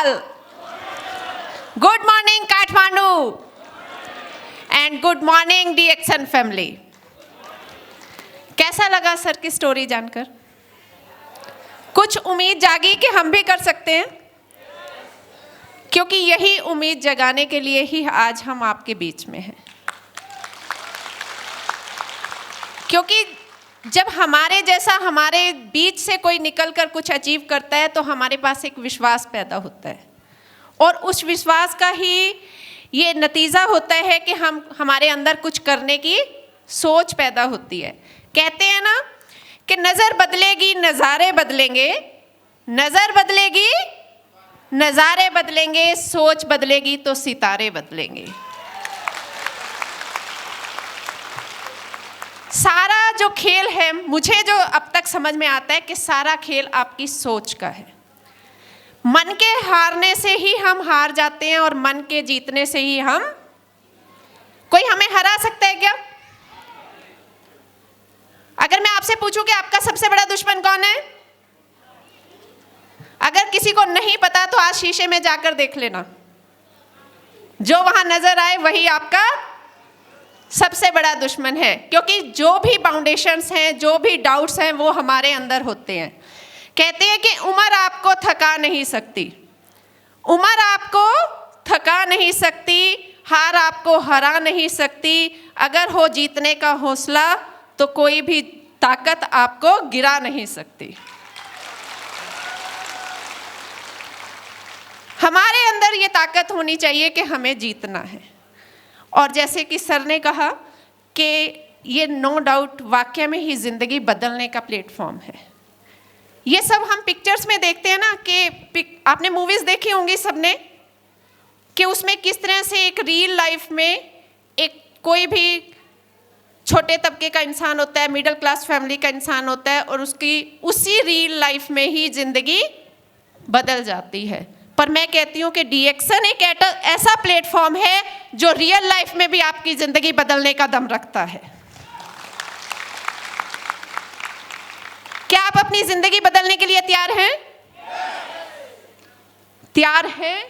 Nepal. Good morning, Kathmandu. And good morning, DXN family. कैसा लगा sir की story जानकर? कुछ उम्मीद जागी कि हम भी कर सकते हैं, क्योंकि यही उम्मीद जगाने के लिए ही आज हम आपके बीच में हैं। क्योंकि जब हमारे जैसा हमारे बीच से कोई निकलकर कुछ अचीव करता है तो हमारे पास एक विश्वास पैदा होता है, और उस विश्वास का ही ये नतीजा होता है कि हमारे अंदर कुछ करने की सोच पैदा होती है। कहते हैं ना कि नज़र बदलेगी नज़ारे बदलेंगे, नज़र बदलेगी नज़ारे बदलेंगे, सोच बदलेगी तो सितारे बदलेंगे। सारा जो खेल है, मुझे जो अब तक समझ में आता है कि सारा खेल आपकी सोच का है। मन के हारने से ही हम हार जाते हैं और मन के जीतने से ही कोई हमें हरा सकता है क्या? अगर मैं आपसे पूछूं कि आपका सबसे बड़ा दुश्मन कौन है, अगर किसी को नहीं पता तो आज शीशे में जाकर देख लेना, जो वहां नजर आए वही आपका सबसे बड़ा दुश्मन है। क्योंकि जो भी बाउंडेशंस हैं, जो भी डाउट्स हैं, वो हमारे अंदर होते हैं। कहते हैं कि उम्र आपको थका नहीं सकती, उम्र आपको थका नहीं सकती, हार आपको हरा नहीं सकती। अगर हो जीतने का हौसला तो कोई भी ताकत आपको गिरा नहीं सकती। हमारे अंदर ये ताकत होनी चाहिए कि हमें जीतना है। और जैसे कि सर ने कहा कि ये नो डाउट वाकई में ही ज़िंदगी बदलने का प्लेटफॉर्म है। ये सब हम पिक्चर्स में देखते हैं ना, कि आपने मूवीज़ देखी होंगी सबने, कि उसमें किस तरह से एक रियल लाइफ में एक कोई भी छोटे तबके का इंसान होता है, मिडिल क्लास फैमिली का इंसान होता है, और उसकी उसी रियल लाइफ में ही ज़िंदगी बदल जाती है। पर मैं कहती हूँ कि DXN एक ऐसा प्लेटफॉर्म है जो रियल लाइफ में भी आपकी ज़िंदगी बदलने का दम रखता है। क्या आप अपनी ज़िंदगी बदलने के लिए तैयार हैं? तैयार हैं?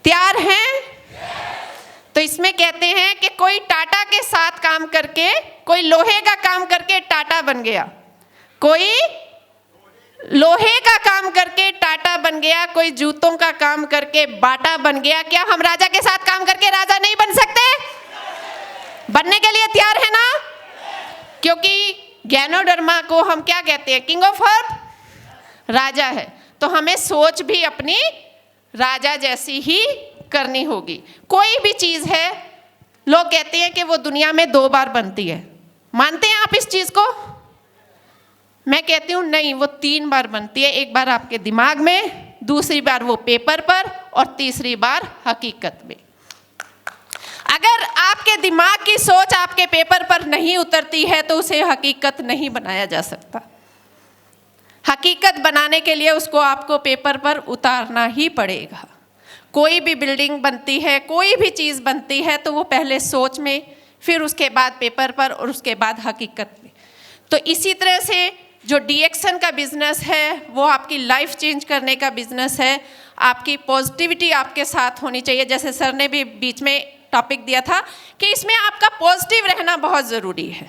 तैयार हैं? तो इसमें कहते हैं कि कोई टाटा के साथ काम करके, कोई लोहे का काम करके टाटा बन गया, कोई लोहे का काम करके टाटा बन गया, कोई जूतों का काम करके बाटा बन गया। क्या हम राजा के साथ काम करके राजा नहीं बन सकते? बनने के लिए तैयार है ना? क्योंकि ज्ञानोधर्मा को हम क्या कहते हैं? किंग ऑफ अर्थ, राजा है। तो हमें सोच भी अपनी राजा जैसी ही करनी होगी। कोई भी चीज़ है, लोग कहते हैं कि वो दुनिया में 2 बार बनती है। मानते हैं आप इस चीज़ को? मैं कहती हूँ नहीं, वो 3 बार बनती है। एक बार आपके दिमाग में, दूसरी बार वो पेपर पर, और तीसरी बार हकीकत में। अगर आपके दिमाग की सोच आपके पेपर पर नहीं उतरती है तो उसे हकीकत नहीं बनाया जा सकता। हकीकत बनाने के लिए उसको आपको पेपर पर उतारना ही पड़ेगा। कोई भी बिल्डिंग बनती है, कोई भी चीज़ बनती है, तो वो पहले सोच में, फिर उसके बाद पेपर पर, और उसके बाद हकीकत में। तो इसी तरह से जो DXN का बिजनेस है वो आपकी लाइफ चेंज करने का बिजनेस है। आपकी पॉजिटिविटी आपके साथ होनी चाहिए। जैसे सर ने भी बीच में टॉपिक दिया था कि इसमें आपका पॉजिटिव रहना बहुत ज़रूरी है।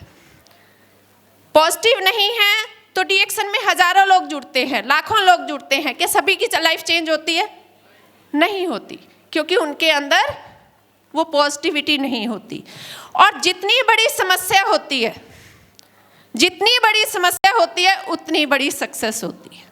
पॉजिटिव नहीं है तो DXN में हज़ारों लोग जुड़ते हैं, लाखों लोग जुड़ते हैं, कि सभी की लाइफ चेंज होती है? नहीं होती, क्योंकि उनके अंदर वो पॉजिटिविटी नहीं होती। और जितनी बड़ी समस्या होती है, जितनी बड़ी समस्या होती है, उतनी बड़ी सक्सेस होती है।